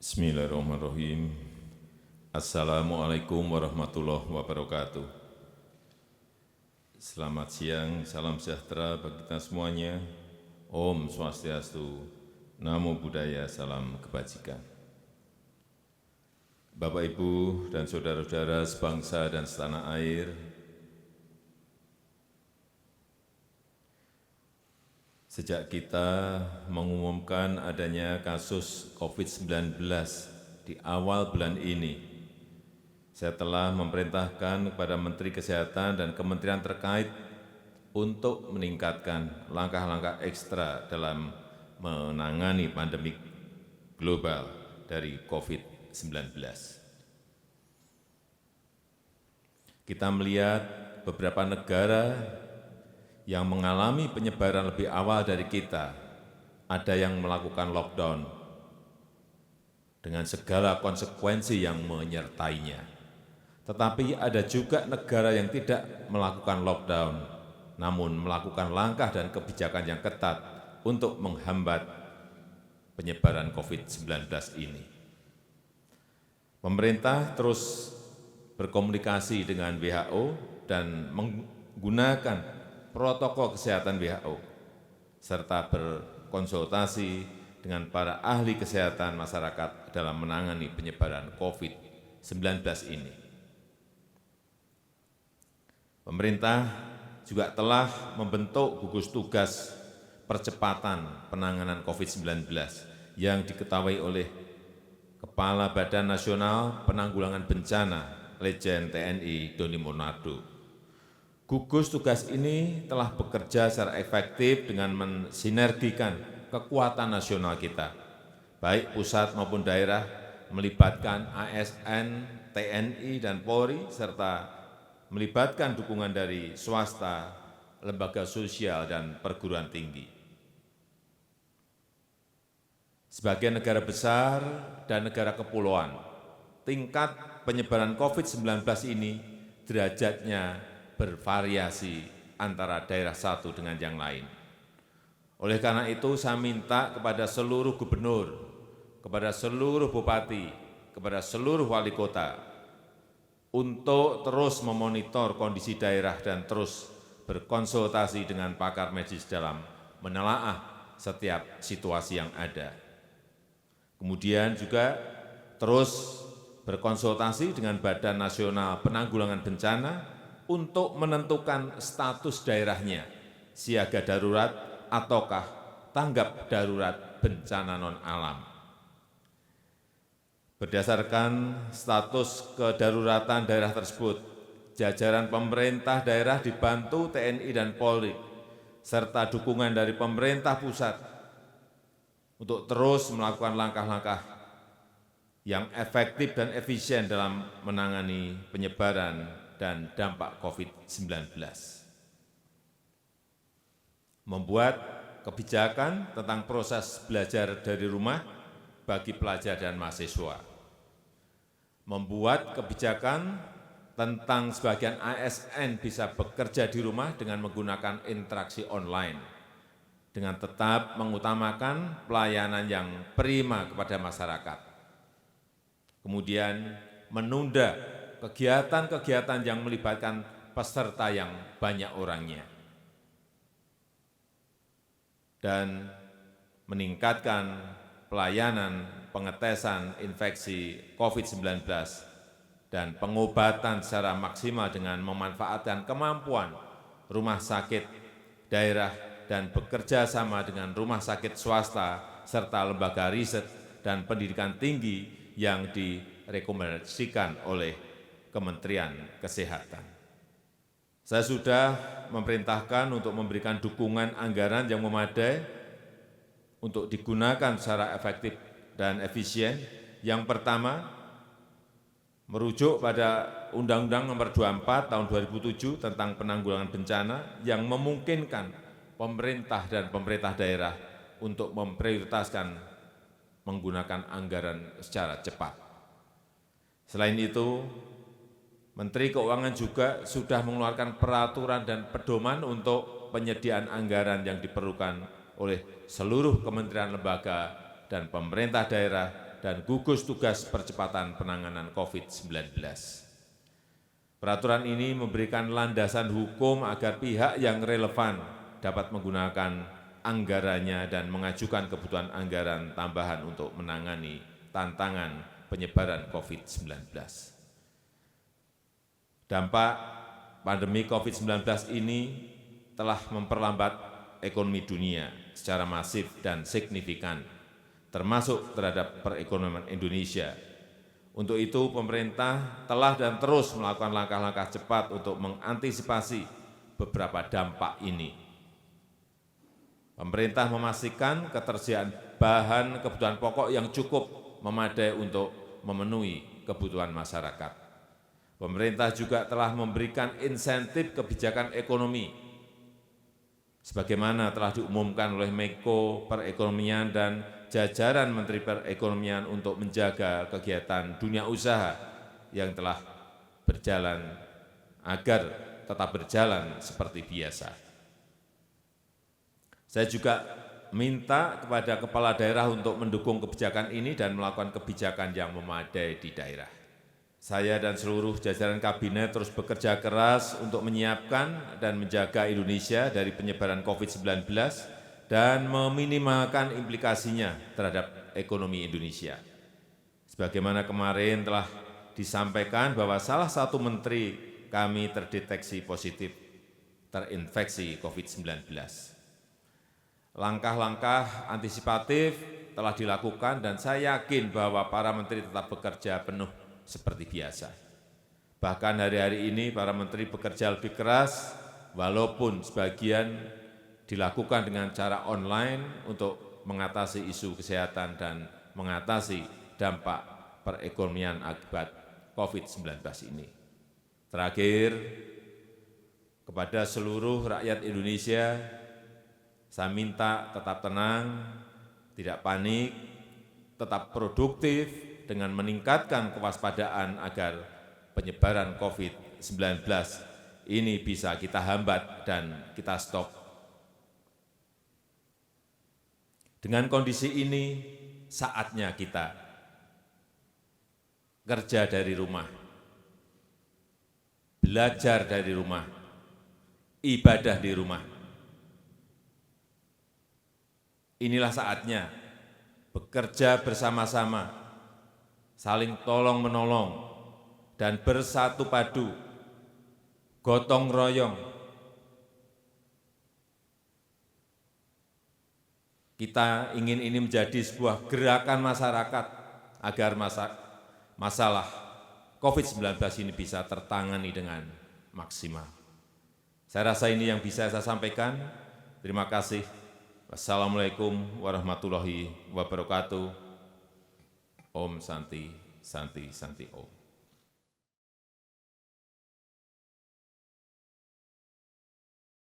Bismillahirrahmanirrahim. Assalamualaikum warahmatullahi wabarakatuh. Selamat siang, salam sejahtera bagi kita semuanya. Om Swastiastu, Namo Buddhaya, salam kebajikan. Bapak, Ibu, dan saudara-saudara sebangsa dan setanah air, sejak kita mengumumkan adanya kasus COVID-19 di awal bulan ini, saya telah memerintahkan kepada Menteri Kesehatan dan kementerian terkait untuk meningkatkan langkah-langkah ekstra dalam menangani pandemi global dari COVID-19. Kita melihat beberapa negara yang mengalami penyebaran lebih awal dari kita, ada yang melakukan lockdown dengan segala konsekuensi yang menyertainya. Tetapi ada juga negara yang tidak melakukan lockdown, namun melakukan langkah dan kebijakan yang ketat untuk menghambat penyebaran COVID-19 ini. Pemerintah terus berkomunikasi dengan WHO dan menggunakan protokol kesehatan WHO, serta berkonsultasi dengan para ahli kesehatan masyarakat dalam menangani penyebaran COVID-19 ini. Pemerintah juga telah membentuk gugus tugas percepatan penanganan COVID-19 yang diketahui oleh Kepala Badan Nasional Penanggulangan Bencana, Legend TNI Doni Monardo. Gugus tugas ini telah bekerja secara efektif dengan mensinergikan kekuatan nasional kita, baik pusat maupun daerah, melibatkan ASN, TNI, dan Polri, serta melibatkan dukungan dari swasta, lembaga sosial, dan perguruan tinggi. Sebagai negara besar dan negara kepulauan, tingkat penyebaran COVID-19 ini derajatnya bervariasi antara daerah satu dengan yang lain. Oleh karena itu, saya minta kepada seluruh gubernur, kepada seluruh bupati, kepada seluruh wali kota, untuk terus memonitor kondisi daerah dan terus berkonsultasi dengan pakar medis dalam menelaah setiap situasi yang ada. Kemudian juga terus berkonsultasi dengan Badan Nasional Penanggulangan Bencana untuk menentukan status daerahnya, siaga darurat ataukah tanggap darurat bencana non-alam. Berdasarkan status kedaruratan daerah tersebut, jajaran pemerintah daerah dibantu TNI dan Polri, serta dukungan dari pemerintah pusat untuk terus melakukan langkah-langkah yang efektif dan efisien dalam menangani penyebaran dan dampak COVID-19. Membuat kebijakan tentang proses belajar dari rumah bagi pelajar dan mahasiswa. Membuat kebijakan tentang sebagian ASN bisa bekerja di rumah dengan menggunakan interaksi online, dengan tetap mengutamakan pelayanan yang prima kepada masyarakat. Kemudian menunda kegiatan-kegiatan yang melibatkan peserta yang banyak orangnya, dan meningkatkan pelayanan pengetesan infeksi COVID-19 dan pengobatan secara maksimal dengan memanfaatkan kemampuan rumah sakit daerah dan bekerja sama dengan rumah sakit swasta serta lembaga riset dan pendidikan tinggi yang direkomendasikan oleh Kementerian Kesehatan. Saya sudah memerintahkan untuk memberikan dukungan anggaran yang memadai untuk digunakan secara efektif dan efisien. Yang pertama, merujuk pada Undang-Undang Nomor 24 Tahun 2007 tentang Penanggulangan Bencana yang memungkinkan pemerintah dan pemerintah daerah untuk memprioritaskan menggunakan anggaran secara cepat. Selain itu, Menteri Keuangan juga sudah mengeluarkan peraturan dan pedoman untuk penyediaan anggaran yang diperlukan oleh seluruh kementerian lembaga dan pemerintah daerah dan gugus tugas percepatan penanganan COVID-19. Peraturan ini memberikan landasan hukum agar pihak yang relevan dapat menggunakan anggarannya dan mengajukan kebutuhan anggaran tambahan untuk menangani tantangan penyebaran COVID-19. Dampak pandemi COVID-19 ini telah memperlambat ekonomi dunia secara masif dan signifikan, termasuk terhadap perekonomian Indonesia. Untuk itu, pemerintah telah dan terus melakukan langkah-langkah cepat untuk mengantisipasi beberapa dampak ini. Pemerintah memastikan ketersediaan bahan kebutuhan pokok yang cukup memadai untuk memenuhi kebutuhan masyarakat. Pemerintah juga telah memberikan insentif kebijakan ekonomi, sebagaimana telah diumumkan oleh Menko Perekonomian dan jajaran Menteri Perekonomian untuk menjaga kegiatan dunia usaha yang telah berjalan agar tetap berjalan seperti biasa. Saya juga minta kepada kepala daerah untuk mendukung kebijakan ini dan melakukan kebijakan yang memadai di daerah. Saya dan seluruh jajaran kabinet terus bekerja keras untuk menyiapkan dan menjaga Indonesia dari penyebaran COVID-19 dan meminimalkan implikasinya terhadap ekonomi Indonesia. Sebagaimana kemarin telah disampaikan bahwa salah satu menteri kami terdeteksi positif terinfeksi COVID-19. Langkah-langkah antisipatif telah dilakukan dan saya yakin bahwa para menteri tetap bekerja penuh seperti biasa. Bahkan hari-hari ini para menteri bekerja lebih keras, walaupun sebagian dilakukan dengan cara online untuk mengatasi isu kesehatan dan mengatasi dampak perekonomian akibat COVID-19 ini. Terakhir, kepada seluruh rakyat Indonesia, saya minta tetap tenang, tidak panik, tetap produktif, dengan meningkatkan kewaspadaan agar penyebaran COVID-19 ini bisa kita hambat dan kita stop. Dengan kondisi ini, saatnya kita kerja dari rumah, belajar dari rumah, ibadah di rumah. Inilah saatnya bekerja bersama-sama, saling tolong-menolong, dan bersatu padu, gotong royong. Kita ingin ini menjadi sebuah gerakan masyarakat agar masalah COVID-19 ini bisa tertangani dengan maksimal. Saya rasa ini yang bisa saya sampaikan. Terima kasih. Wassalamualaikum warahmatullahi wabarakatuh. Om Santi, Santi, Santi Om.